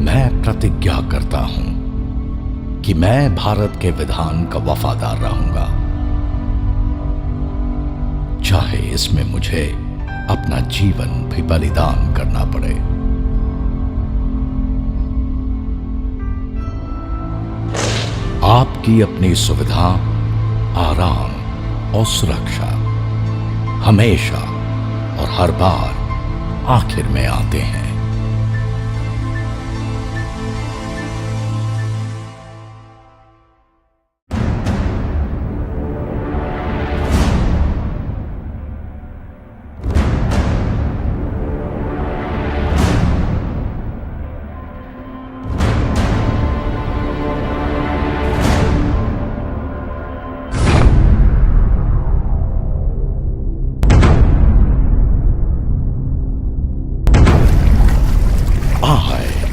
मैं प्रतिज्ञा करता हूं कि मैं भारत के विधान का वफादार रहूंगा, चाहे इसमें मुझे अपना जीवन भी बलिदान करना पड़े। आपकी अपनी सुविधा, आराम और सुरक्षा हमेशा और हर बार आखिर में आते हैं।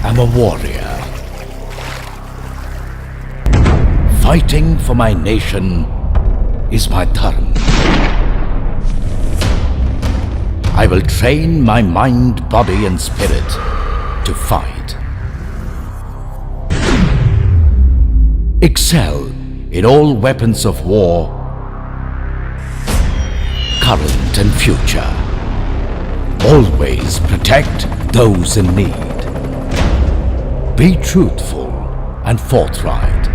I'm a warrior. Fighting for my nation is my dharma. I will train my mind, body and spirit to fight. Excel in all weapons of war, current and future. Always protect those in need. Be truthful and forthright.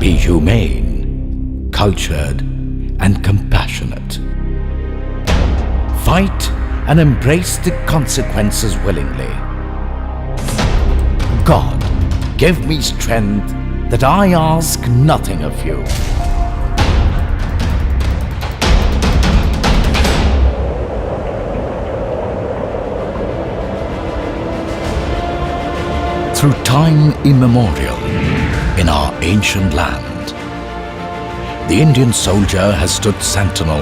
Be humane, cultured, and compassionate. Fight and embrace the consequences willingly. God, give me strength that I ask nothing of you. Through time immemorial, in our ancient land, the Indian soldier has stood sentinel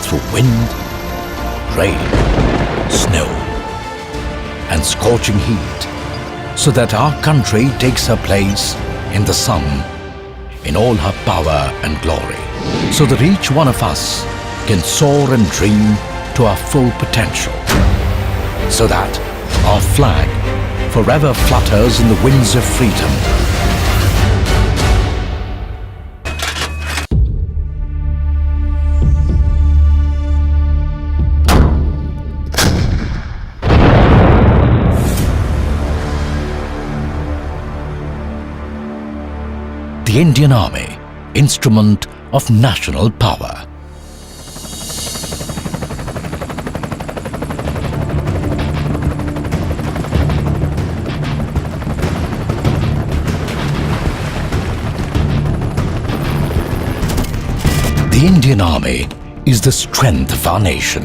through wind, rain, snow, and scorching heat, so that our country takes her place in the sun in all her power and glory, so that each one of us can soar and dream to our full potential, so that our flag forever flutters in the winds of freedom. The Indian Army, instrument of national power. The Indian Army is the strength of our nation.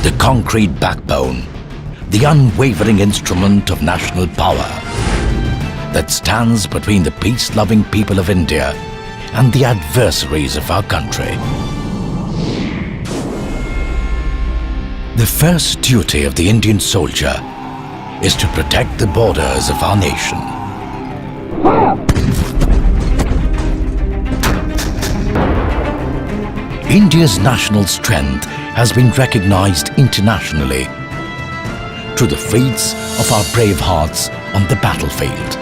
The concrete backbone, the unwavering instrument of national power that stands between the peace-loving people of India and the adversaries of our country. The first duty of the Indian soldier is to protect the borders of our nation. India's national strength has been recognized internationally through the feats of our brave hearts on the battlefield.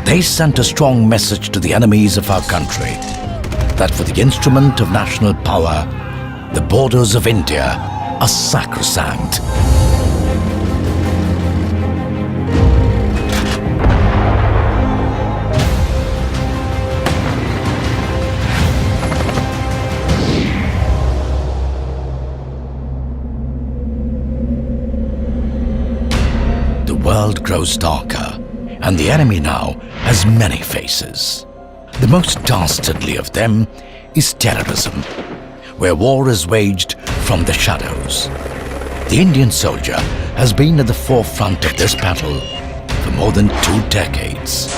They sent a strong message to the enemies of our country that for the instrument of national power, the borders of India are sacrosanct. The world grows darker, and the enemy now has many faces. The most dastardly of them is terrorism, where war is waged from the shadows. The Indian soldier has been at the forefront of this battle for more than 2 decades.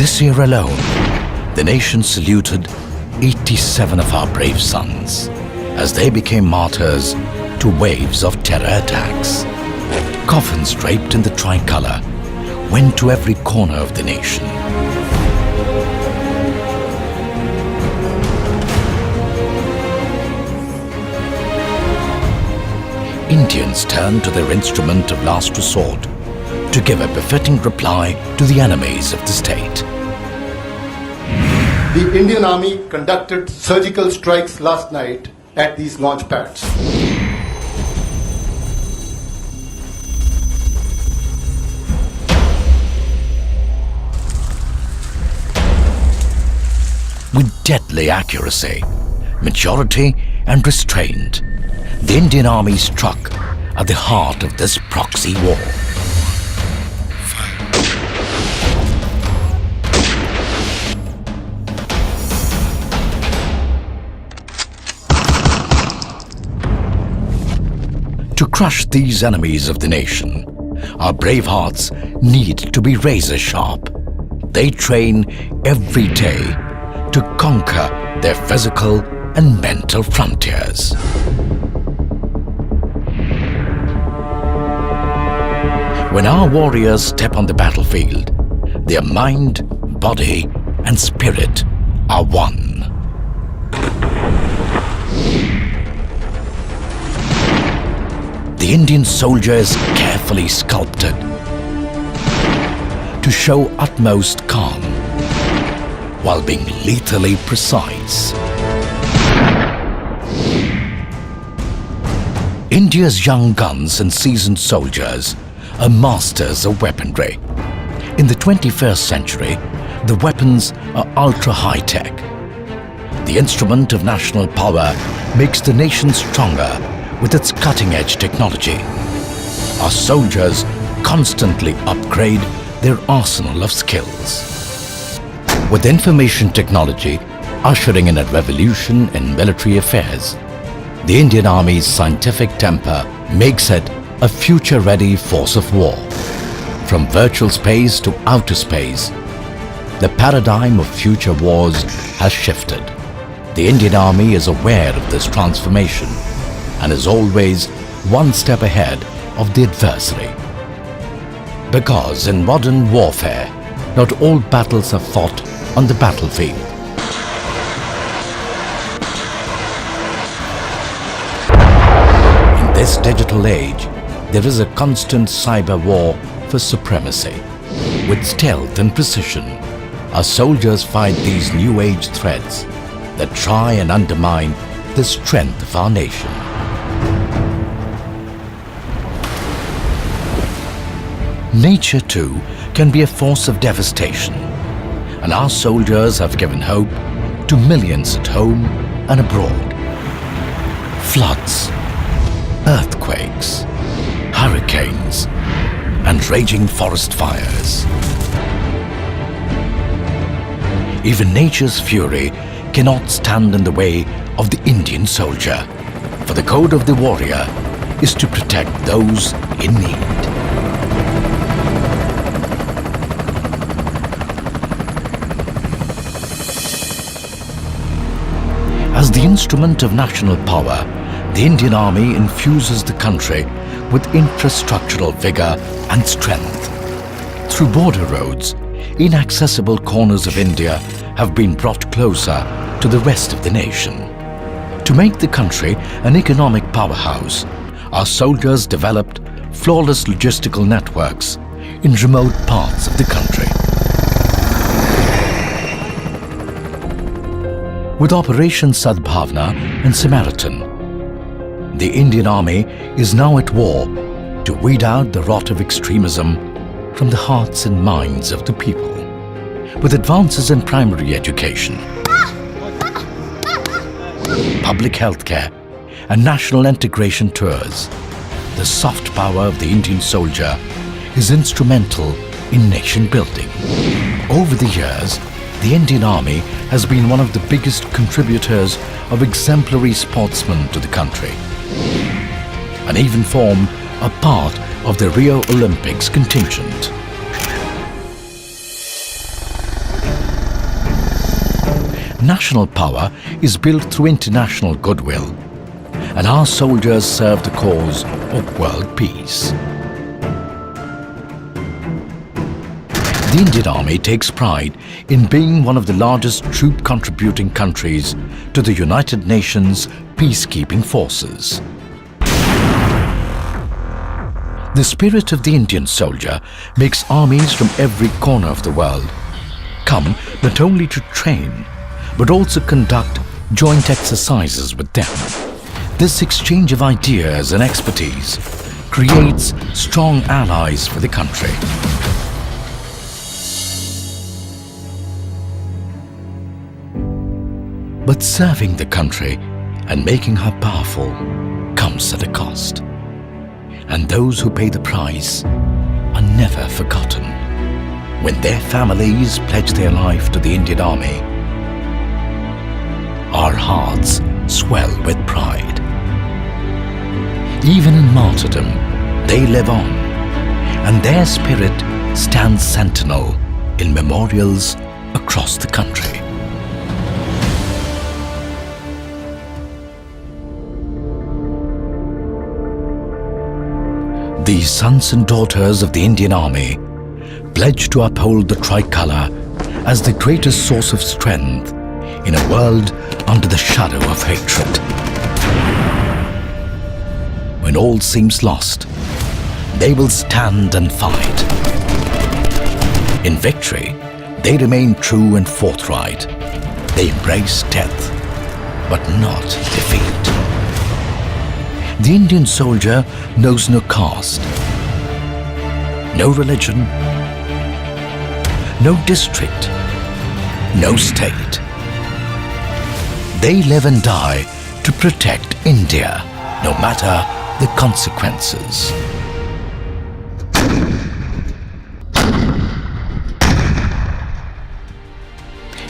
This year alone, the nation saluted 87 of our brave sons as they became martyrs to waves of terror attacks. Coffins draped in the tricolour went to every corner of the nation. Indians turned to their instrument of last resort to give a befitting reply to the enemies of the state. The Indian Army conducted surgical strikes last night at these launch pads. With deadly accuracy, maturity and restraint, the Indian Army struck at the heart of this proxy war. To crush these enemies of the nation, our brave hearts need to be razor sharp. They train every day to conquer their physical and mental frontiers. When our warriors step on the battlefield, their mind, body, and spirit are one. The Indian soldier is carefully sculpted to show utmost calm while being lethally precise. India's young guns and seasoned soldiers are masters of weaponry. In the 21st century, the weapons are ultra high-tech. The instrument of national power makes the nation stronger with its cutting-edge technology. Our soldiers constantly upgrade their arsenal of skills. With information technology ushering in a revolution in military affairs, the Indian Army's scientific temper makes it a future-ready force of war. From virtual space to outer space, the paradigm of future wars has shifted. The Indian Army is aware of this transformation and is always one step ahead of the adversary. Because in modern warfare, not all battles are fought on the battlefield. In this digital age, there is a constant cyber war for supremacy. With stealth and precision, our soldiers fight these new age threats that try and undermine the strength of our nation. Nature too can be a force of devastation, and our soldiers have given hope to millions at home and abroad. Floods, earthquakes, hurricanes, and raging forest fires. Even nature's fury cannot stand in the way of the Indian soldier, for the code of the warrior is to protect those in need. As the instrument of national power, the Indian Army infuses the country with infrastructural vigor and strength. Through border roads, inaccessible corners of India have been brought closer to the rest of the nation. To make the country an economic powerhouse, our soldiers developed flawless logistical networks in remote parts of the country. With Operation Sadbhavna and Samaritan, the Indian Army is now at war to weed out the rot of extremism from the hearts and minds of the people. With advances in primary education, public health care, and national integration tours, the soft power of the Indian soldier is instrumental in nation building. Over the years, the Indian Army has been one of the biggest contributors of exemplary sportsmen to the country, and even formed a part of the Rio Olympics contingent. National power is built through international goodwill, and our soldiers serve the cause of world peace. The Indian Army takes pride in being one of the largest troop-contributing countries to the United Nations peacekeeping forces. The spirit of the Indian soldier makes armies from every corner of the world come not only to train, but also conduct joint exercises with them. This exchange of ideas and expertise creates strong allies for the country. But serving the country and making her powerful comes at a cost. And those who pay the price are never forgotten. When their families pledge their life to the Indian Army, our hearts swell with pride. Even in martyrdom, they live on, and their spirit stands sentinel in memorials across the country. These sons and daughters of the Indian Army pledge to uphold the tricolour as the greatest source of strength in a world under the shadow of hatred. When all seems lost, they will stand and fight. In victory, they remain true and forthright. They embrace death, but not defeat. The Indian soldier knows no caste, no religion, no district, no state. They live and die to protect India, no matter the consequences.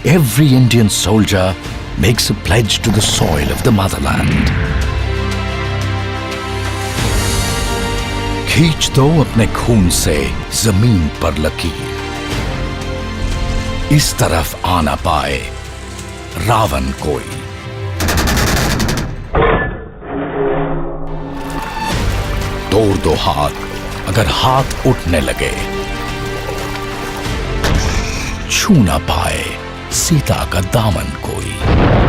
Every Indian soldier makes a pledge to the soil of the motherland. खींच दो अपने खून से जमीन पर लकीर, इस तरफ आ ना पाए रावण कोई। तोड़ दो हाथ अगर हाथ उठने लगे, छू ना पाए सीता का दामन कोई।